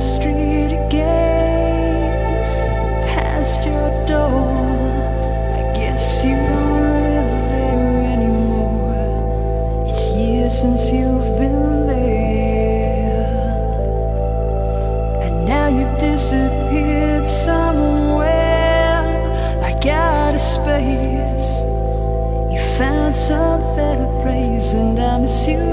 street again, past your door. I guess you don't live there anymore. It's years since you've been there, and now you've disappeared somewhere like out of space. You found some better place, and I miss you